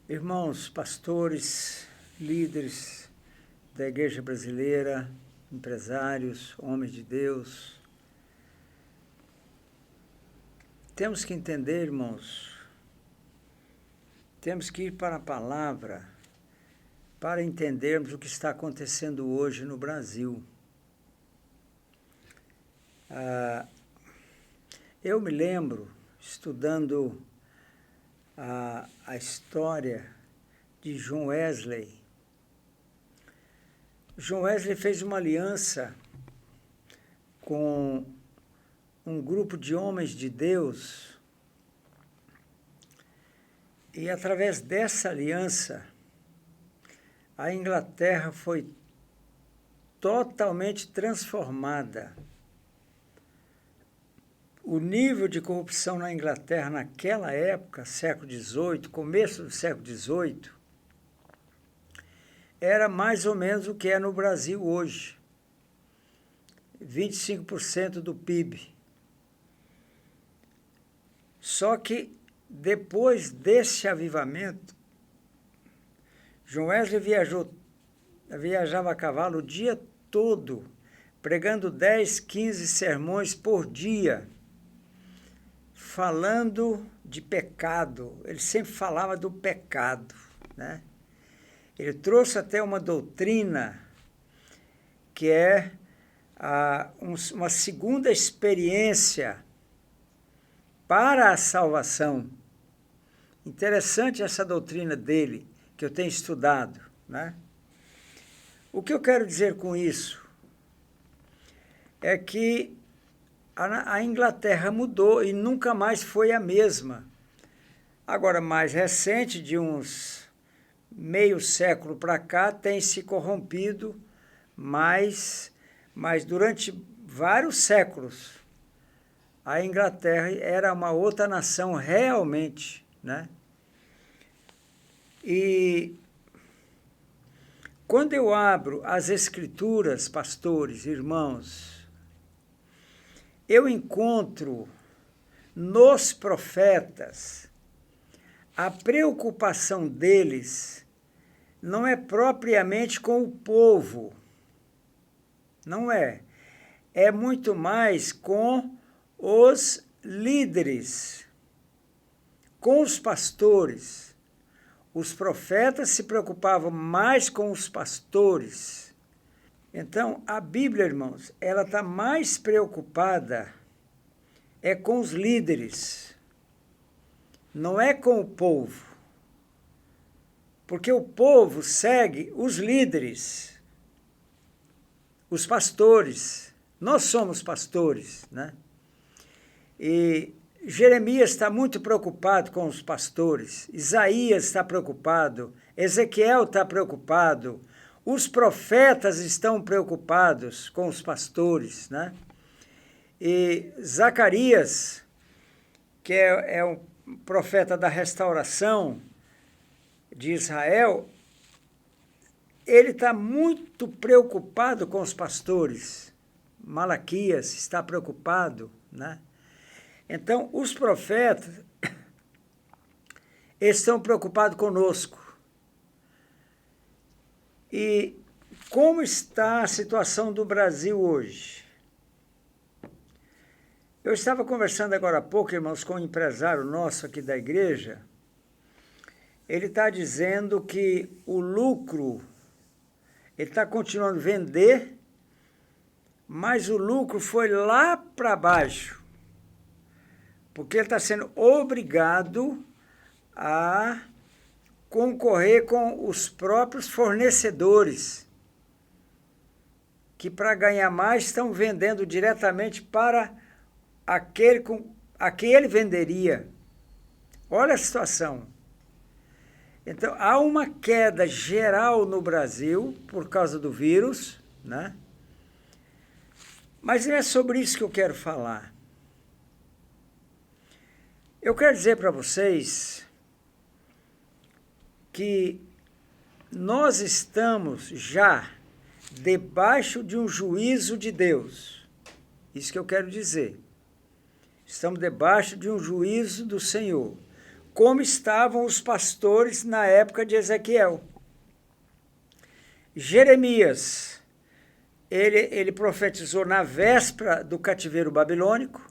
Irmãos, pastores, líderes da Igreja Brasileira, empresários, homens de Deus, temos que entender, irmãos, temos que ir para a palavra para entendermos o que está acontecendo hoje no Brasil. Eu me lembro, estudando a história de John Wesley. John Wesley fez uma aliança com um grupo de homens de Deus e, através dessa aliança, a Inglaterra foi totalmente transformada. O nível de corrupção na Inglaterra naquela época, século XVIII, começo do século XVIII, era mais ou menos o que é no Brasil hoje. 25% do PIB. Só que, depois desse avivamento, John Wesley viajava a cavalo o dia todo, pregando 10, 15 sermões por dia, falando de pecado. Ele sempre falava do pecado, né? Ele trouxe até uma doutrina que é uma segunda experiência para a salvação. Interessante essa doutrina dele, que eu tenho estudado, né? O que eu quero dizer com isso é que a Inglaterra mudou e nunca mais foi a mesma. Agora, mais recente, de uns meio século para cá, tem se corrompido mas durante vários séculos, a Inglaterra era uma outra nação realmente, né? E quando eu abro as Escrituras, pastores, irmãos, eu encontro nos profetas a preocupação deles não é propriamente com o povo, não é. É muito mais com os líderes, com os pastores. Os profetas se preocupavam mais com os pastores. Então, a Bíblia, irmãos, ela está mais preocupada com os líderes, não é com o povo. Porque o povo segue os líderes, os pastores. Nós somos pastores, né? E Jeremias está muito preocupado com os pastores, Isaías está preocupado, Ezequiel está preocupado, os profetas estão preocupados com os pastores, né? E Zacarias, que é um profeta da restauração de Israel, ele está muito preocupado com os pastores. Malaquias está preocupado, né? Então, os profetas estão preocupados conosco. E como está a situação do Brasil hoje? Eu estava conversando agora há pouco, irmãos, com um empresário nosso aqui da igreja. Ele está dizendo que o lucro, ele está continuando a vender, mas o lucro foi lá para baixo. Porque ele está sendo obrigado a concorrer com os próprios fornecedores, que para ganhar mais estão vendendo diretamente para aquele a quem ele venderia. Olha a situação. Então, há uma queda geral no Brasil por causa do vírus, né? Mas não é sobre isso que eu quero falar. Eu quero dizer para vocês que nós estamos já debaixo de um juízo de Deus. Isso que eu quero dizer. Estamos debaixo de um juízo do Senhor, como estavam os pastores na época de Ezequiel. Jeremias, ele profetizou na véspera do cativeiro babilônico.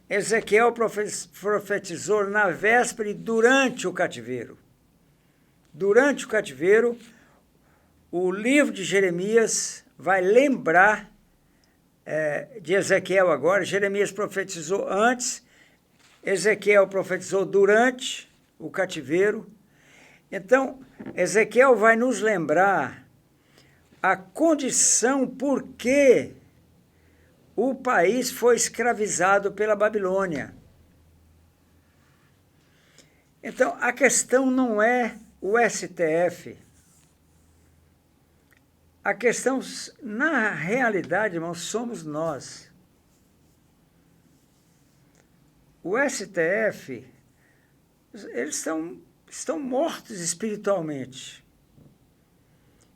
Ezequiel profetizou na véspera e durante o cativeiro. Durante o cativeiro, o livro de Jeremias vai lembrar de Ezequiel agora. Jeremias profetizou antes, Ezequiel profetizou durante o cativeiro. Então, Ezequiel vai nos lembrar a condição por que o país foi escravizado pela Babilônia. Então, a questão não é o STF. A questão, na realidade, irmãos, somos nós. O STF, eles estão mortos espiritualmente.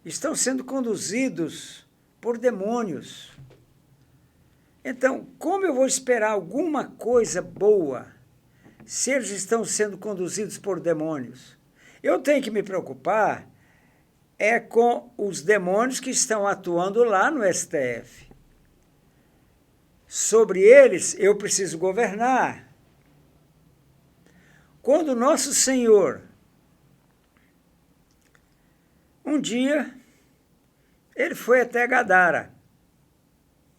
Estão sendo conduzidos por demônios. Então, como eu vou esperar alguma coisa boa se eles estão sendo conduzidos por demônios? Eu tenho que me preocupar com os demônios que estão atuando lá no STF. Sobre eles, eu preciso governar. Quando nosso Senhor, um dia, ele foi até Gadara,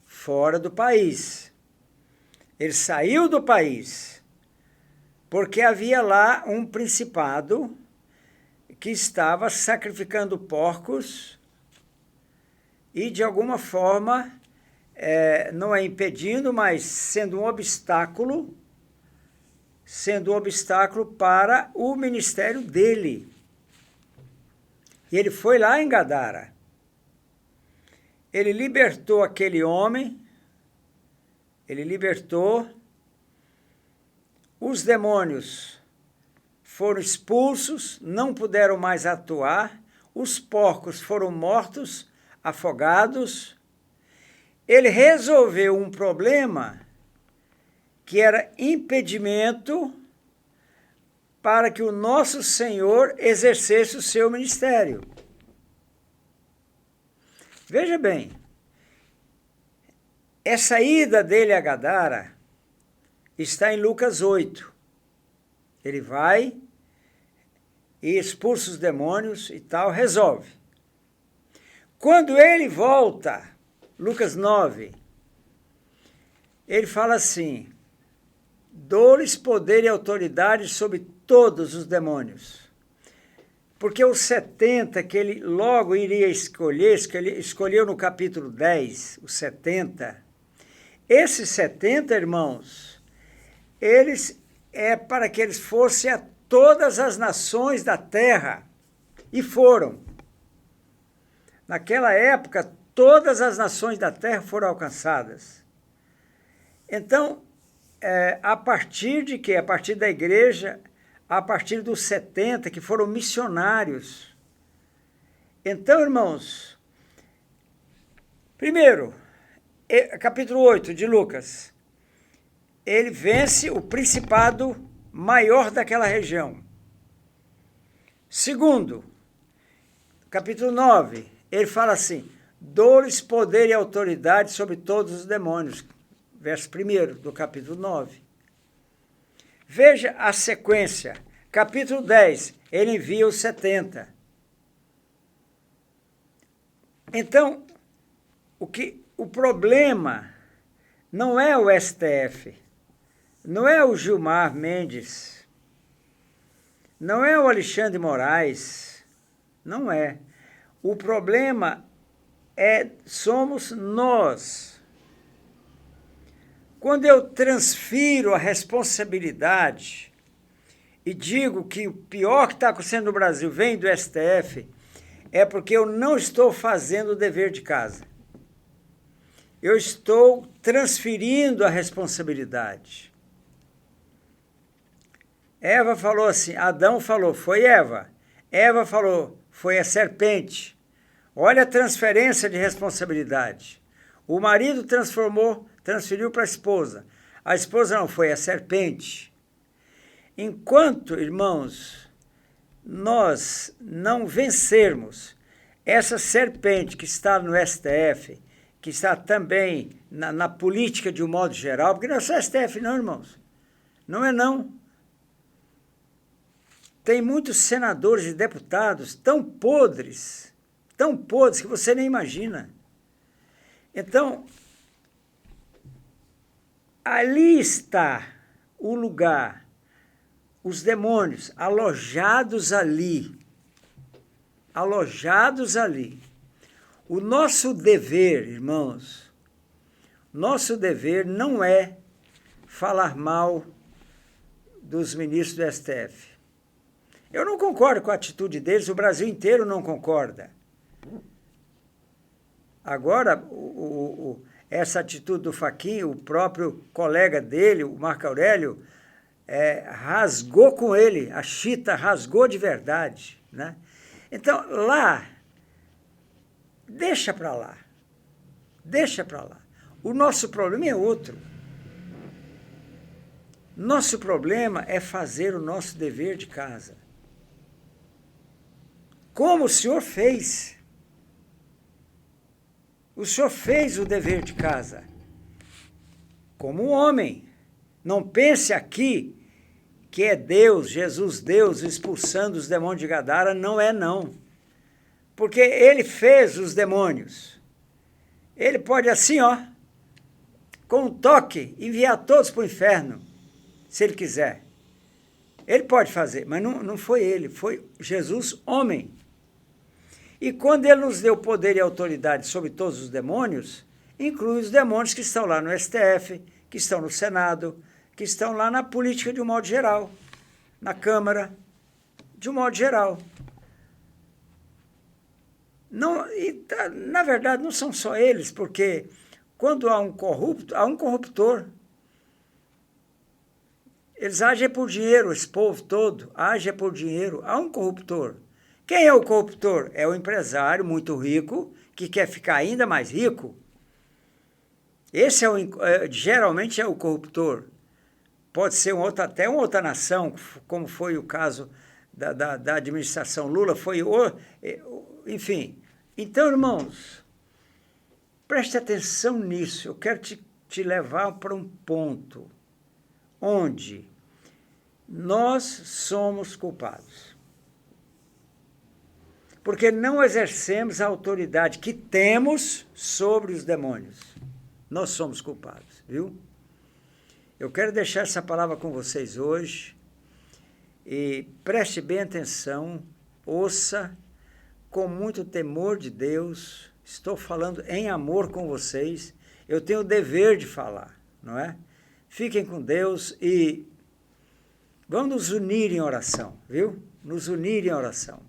fora do país. Ele saiu do país, porque havia lá um principado que estava sacrificando porcos e, de alguma forma, não é impedindo, mas sendo um obstáculo para o ministério dele. E ele foi lá em Gadara. Ele libertou aquele homem, ele libertou, os demônios foram expulsos, não puderam mais atuar, os porcos foram mortos, afogados. Ele resolveu um problema que era impedimento para que o nosso Senhor exercesse o seu ministério. Veja bem, essa ida dele a Gadara está em Lucas 8. Ele vai e expulsa os demônios e tal, resolve. Quando ele volta, Lucas 9, ele fala assim: dou-lhes poder e autoridade sobre todos os demônios. Porque os 70 que ele logo iria escolher, que ele escolheu no capítulo 10, os 70, esses 70, irmãos, eles para que eles fossem a todas as nações da terra. E foram. Naquela época, todas as nações da terra foram alcançadas. Então, a partir de quê? A partir da igreja, a partir dos 70, que foram missionários. Então, irmãos, primeiro, capítulo 8 de Lucas, ele vence o principado maior daquela região. Segundo, capítulo 9, ele fala assim: dou-lhes poder e autoridade sobre todos os demônios. Verso 1 do capítulo 9. Veja a sequência. Capítulo 10, ele envia os 70. Então, o problema não é o STF, não é o Gilmar Mendes, não é o Alexandre Moraes, não é. O problema somos nós. Quando eu transfiro a responsabilidade e digo que o pior que está acontecendo no Brasil vem do STF, é porque eu não estou fazendo o dever de casa. Eu estou transferindo a responsabilidade. Eva falou assim, Adão falou, foi Eva. Eva falou, foi a serpente. Olha a transferência de responsabilidade. O marido transferiu para a esposa. A esposa não foi a serpente. Enquanto, irmãos, nós não vencermos essa serpente que está no STF, que está também na política de um modo geral, porque não é só STF não, irmãos. Não é não. Tem muitos senadores e deputados tão podres que você nem imagina. Então, ali está o lugar, os demônios alojados ali. Alojados ali. O nosso dever, irmãos, nosso dever não é falar mal dos ministros do STF. Eu não concordo com a atitude deles, o Brasil inteiro não concorda. Agora, essa atitude do Fachin, o próprio colega dele, o Marco Aurélio, rasgou com ele, a chita rasgou de verdade, né? Então, lá, deixa para lá. Deixa para lá. O nosso problema é outro. Nosso problema é fazer o nosso dever de casa. Como o senhor fez. O senhor fez o dever de casa. Como um homem. Não pense aqui que é Deus, Jesus Deus, expulsando os demônios de Gadara. Não é não. Porque ele fez os demônios. Ele pode assim, ó, com um toque, enviar todos para o inferno, se ele quiser. Ele pode fazer, mas não foi ele, foi Jesus, homem. E quando ele nos deu poder e autoridade sobre todos os demônios, inclui os demônios que estão lá no STF, que estão no Senado, que estão lá na política de um modo geral, na Câmara, de um modo geral. Não, na verdade, não são só eles, porque quando há um corrupto, há um corruptor. Eles agem por dinheiro, esse povo todo age por dinheiro. Há um corruptor. Quem é o corruptor? É o empresário muito rico, que quer ficar ainda mais rico. Esse geralmente é o corruptor. Pode ser até uma outra nação, como foi o caso da administração Lula, enfim. Então, irmãos, preste atenção nisso. Eu quero te levar para um ponto onde nós somos culpados. Porque não exercemos a autoridade que temos sobre os demônios. Nós somos culpados, viu? Eu quero deixar essa palavra com vocês hoje e preste bem atenção, ouça com muito temor de Deus. Estou falando em amor com vocês. Eu tenho o dever de falar, não é? Fiquem com Deus e vamos nos unir em oração, viu? Nos unir em oração.